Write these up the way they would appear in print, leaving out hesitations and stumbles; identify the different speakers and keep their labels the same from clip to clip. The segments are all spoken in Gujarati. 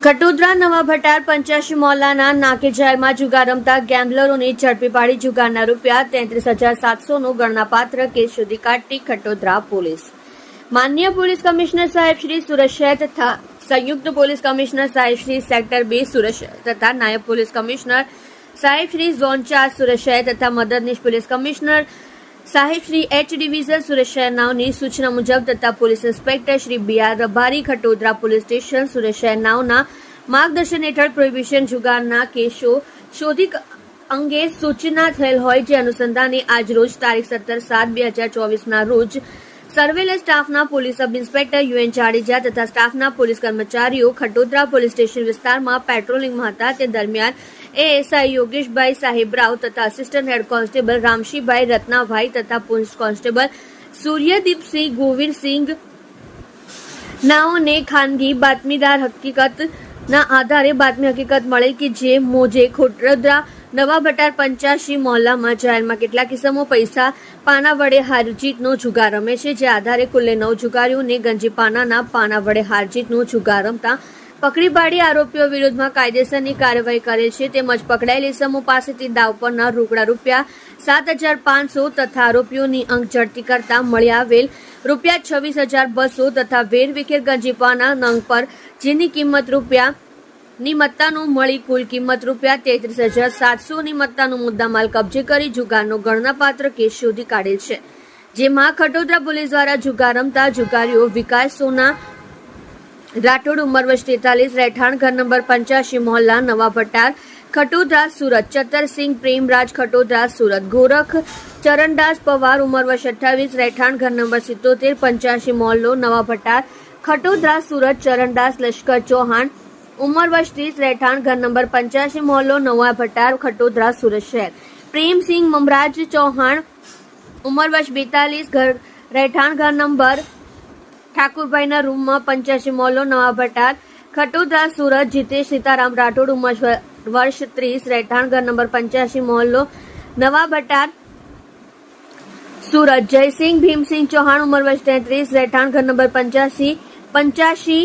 Speaker 1: ખટોદરા નવા ભટાર 85 મોહલ્લાના નાકે જાહેરમાં જુગાર રમતા ગેમ્બલરોને ઝડપી પાડી જુગારના રૂપિયા 33,700નો ગણનાપાત્ર કેસ શોધી કાઢતી ખટોદરા પોલીસ. માનનીય પોલીસ કમિશનર સાહેબ શ્રી સુરત શહેર તથા સંયુક્ત પોલીસ કમિશનર સાહેબ શ્રી સેક્ટર 2 સુરત શહેર તથા નાયબ પોલીસ કમિશનર સાહેબ શ્રી ઝોન 4 સુરત શહેર તથા મદદનીશ પોલીસ કમિશનર સાહેબ શ્રી એચ ડિવિઝન સુરત શહેરનાઓની સૂચના મુજબ તથા police inspector Shri B R. Rabari Khatodara police station Surat શહેરનાઓના માર્ગદર્શન હેઠળ પ્રોહિબિશન જુગારના કેસો શોધી અંગે સૂચના થયેલ હોય જે અનુસંધાને આજ રોજ તારીખ 17/7/2024ના રોજ સર્વેલન્સ સ્ટાફના પોલીસ સબ ઇન્સ્પેક્ટર યુ.એન. જાડેજા તથા સ્ટાફના પોલીસ કર્મચારીઓ ખટોદરા પોલીસ સ્ટેશન વિસ્તારમાં પેટ્રોલિંગમાં હતા. તે દરમિયાન એએસઆઈ યોગેશભાઈ સાહેબરાવ તથા assistant head constable Ramshibhai Ratnabhai તથા પોલીસ કોન્સ્ટેબલ સૂર્યદીપસિંહ ગોવીરસિંહ નાઓને ખાનગી બાતમીદાર હકીકતના આધારે બાતમી હકીકત મળે કે જે મોજે ખટોદરા નવા ભટાર 85 મોહલ્લામાં જાહેરમાં કેટલાક કિસ્સામાં પૈસા પાના વડે હારજીતનો જુગાર રમે છે. જે આધારે કુલ્લે 9 જુગારીઓને ગંજી પાનાના પાના વડે હારજીતનો જુગાર રમતા પકડી પાડી આરોપીઓ વિરુદ્ધમાં કાયદેસરની કાર્યવાહી કરેલ છે. તેમજ પકડાયેલ ઇસમો પાસેથી દાવ પરના રોકડા રૂપિયા 7,500 તથા આરોપીઓની અંક ઝડપી કરતા મળી આવેલ રૂપિયા 26,200 તથા વેરવિખેર ગંજીપાના નંગ પર જેની કિંમત રૂપિયાની મત્તાનું મળી કુલ કિંમત રૂપિયા 33,700ની મત્તાનો મુદ્દામાલ કબજે કરી જુગારનો ગણનાપાત્ર કેસ શોધી કાઢેલ છે. જેમાં ખટોદરા પોલીસ દ્વારા જુગાર રમતા જુગારીઓ વિકાસ સોના રાઠોડ ઉંમર વર્ષ 43 રહેઠાણ ઘર નંબર 85 મોહલ્લા નવા ભટાર ખટોદરા સુરત, ચતરસિંહ પ્રેમરાજ ખટોદરા સુરત, ગોરખ ચરણદાસ પવાર ઉંમર વર્ષ 28 રહેઠાણ ઘર નંબર 77 85 મોહલ્લો નવા ભટાર ખટોદરા સુરત, ચરણદાસ લશ્કર ચૌહાણ ઉંમર વર્ષ 30 રહેઠાણ ઘર નંબર 85 મોહલ્લો નવા ભટાર ખટોદરા સુરત શહેર, પ્રેમસિંહ મમરાજ ચૌહાણ ઉંમર વર્ષ 42 રહેઠાણ ઘર નંબર ઠાકુરભાઈના રૂમમાં 85 મોહલ્લો નવા ભટાર ખટોદરા સુરત, જીતેશ સીતારામ રાઠોડ ઉંમર વર્ષ 30 રહેઠાણ ઘર નંબર 85 મોહલ્લો નવા ભટાર સુરત, જયસિંહ ભીમસિંહ ચૌહાણ ઉંમર વર્ષ 33 રહેઠાણ ઘર નંબર 85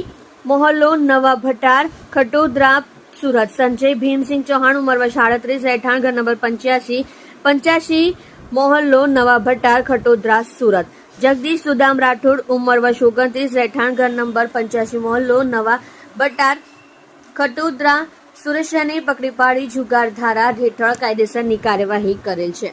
Speaker 1: મોહલ્લો નવા ભટાર ખટોદરા સુરત, સંજય ભીમસિંહ ચૌહાણ ઉંમર વર્ષ 38 રહેઠાણ ઘર નંબર 85 મોહલ્લો નવા ભટાર ખટોદરા સુરત, જગદીશ સુદામ રાઠોડ ઉંમર વર્ષ 29 રહેઠાણ ઘર નંબર 85 મોહલ્લો નવા ભટાર ખટોદરા સુરત શહેરને પકડી પાડી જુગાર ધારા હેઠળ કાયદેસરની કાર્યવાહી કરેલ છે.